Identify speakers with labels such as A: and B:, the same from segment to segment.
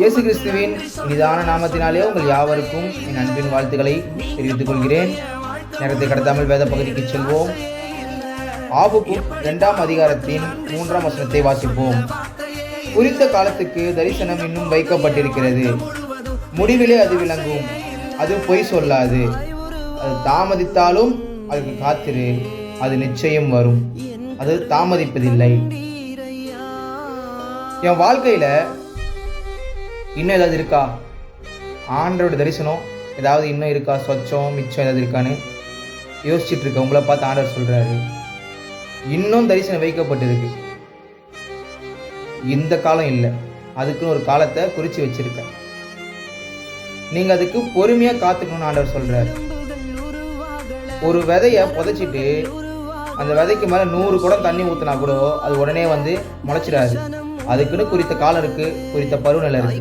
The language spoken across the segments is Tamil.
A: இயேசு கிறிஸ்துவின் இனிதான நாமத்தினாலே உங்கள் யாவருக்கும் என் அன்பின் வாழ்த்துக்களை தெரிவித்துக் கொள்கிறேன். நேரத்தை கடத்தாமல் வேத பகுதிக்கு செல்வோம். ஆபகுக் 2ஆம் அதிகாரத்தின் 3ஆம் வசனத்தை வாசிப்போம். குறித்த காலத்துக்கு தரிசனம் இன்னும் வைக்கப்பட்டிருக்கிறது, முடிவிலே அது விளங்கும், அது பொய் சொல்லாது. அது தாமதித்தாலும் அதுக்கு காத்திரு, அது நிச்சயம் வரும், அது தாமதிப்பதில்லை. என் வாழ்க்கையில இன்னும் ஏதாவது இருக்கா? ஆண்டவரோட தரிசனம் ஏதாவது இன்னும் இருக்கா? சொச்சம் மிச்சம் ஏதாவது இருக்கான்னு யோசிச்சுட்டு இருக்க உங்களை பார்த்து ஆண்டவர் சொல்றாரு, இன்னும் தரிசனம் வைக்கப்பட்டிருக்கு. இந்த காலம் இல்லை, அதுக்குன்னு ஒரு காலத்தை குறிச்சு வச்சிருக்க. நீங்க அதுக்கு பொறுமையா காத்துக்கணும்னு ஆண்டவர் சொல்றாரு. ஒரு விதைய புதைச்சிட்டு அந்த விதைக்கு மேல 100 குடம் தண்ணி ஊத்தினா கூட அது உடனே வந்து முளைச்சிடாது. அதுக்குன்னு குறித்த காலம் இருக்கு, குறித்த பருவநிலை இருக்கு.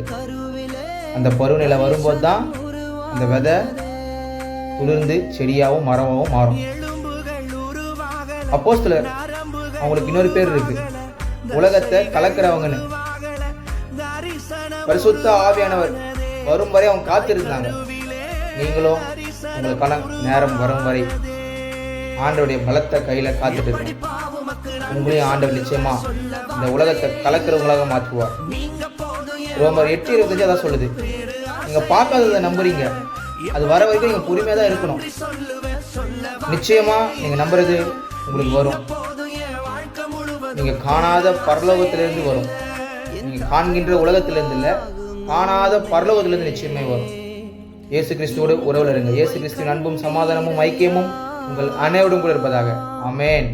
A: அந்த பருவநிலை வரும்போது தான் அந்த விதை துளிர்ந்து செடியாகவும் மரமாகவும் மாறும். அப்போஸ்தலர் அவங்களுக்கு இன்னொரு பேர் இருக்கு, உலகத்தை கலக்கிறவங்கன்னு. பரிசுத்த ஆவியானவர் வரும் வரை அவங்க காத்திருந்தாங்க. நீங்களும் உங்களுக்கான நேரம் வரும் வரை ஆண்டவருடைய பலத்தை கையில காத்துட்டு இருக்கணும். உங்களையும் ஆண்டவர் நிச்சயமா இந்த உலகத்தை கலக்கிறவங்களாக மாற்றுவார். ரோமர் 8:25 அதான் சொல்லுது, நீங்க பார்க்காததை நம்புறீங்க, அது வர வரைக்கும் நீங்க பொறுமையா தான் இருக்கணும். நிச்சயமா நீங்க நம்புறது உங்களுக்கு வரும். நீங்க காணாத பரலோகத்திலிருந்து வரும். நீங்க காண்கின்ற உலகத்திலிருந்து இல்ல, காணாத பரலோகத்திலிருந்து நிச்சயமே வரும். இயேசு கிறிஸ்துவோடு உறவுல இருங்க. இயேசு கிறிஸ்துவின் அன்பும் சமாதானமும் ஐக்கியமும் உங்கள் அனைவரும் கூட இருப்பதாக. ஆமென்.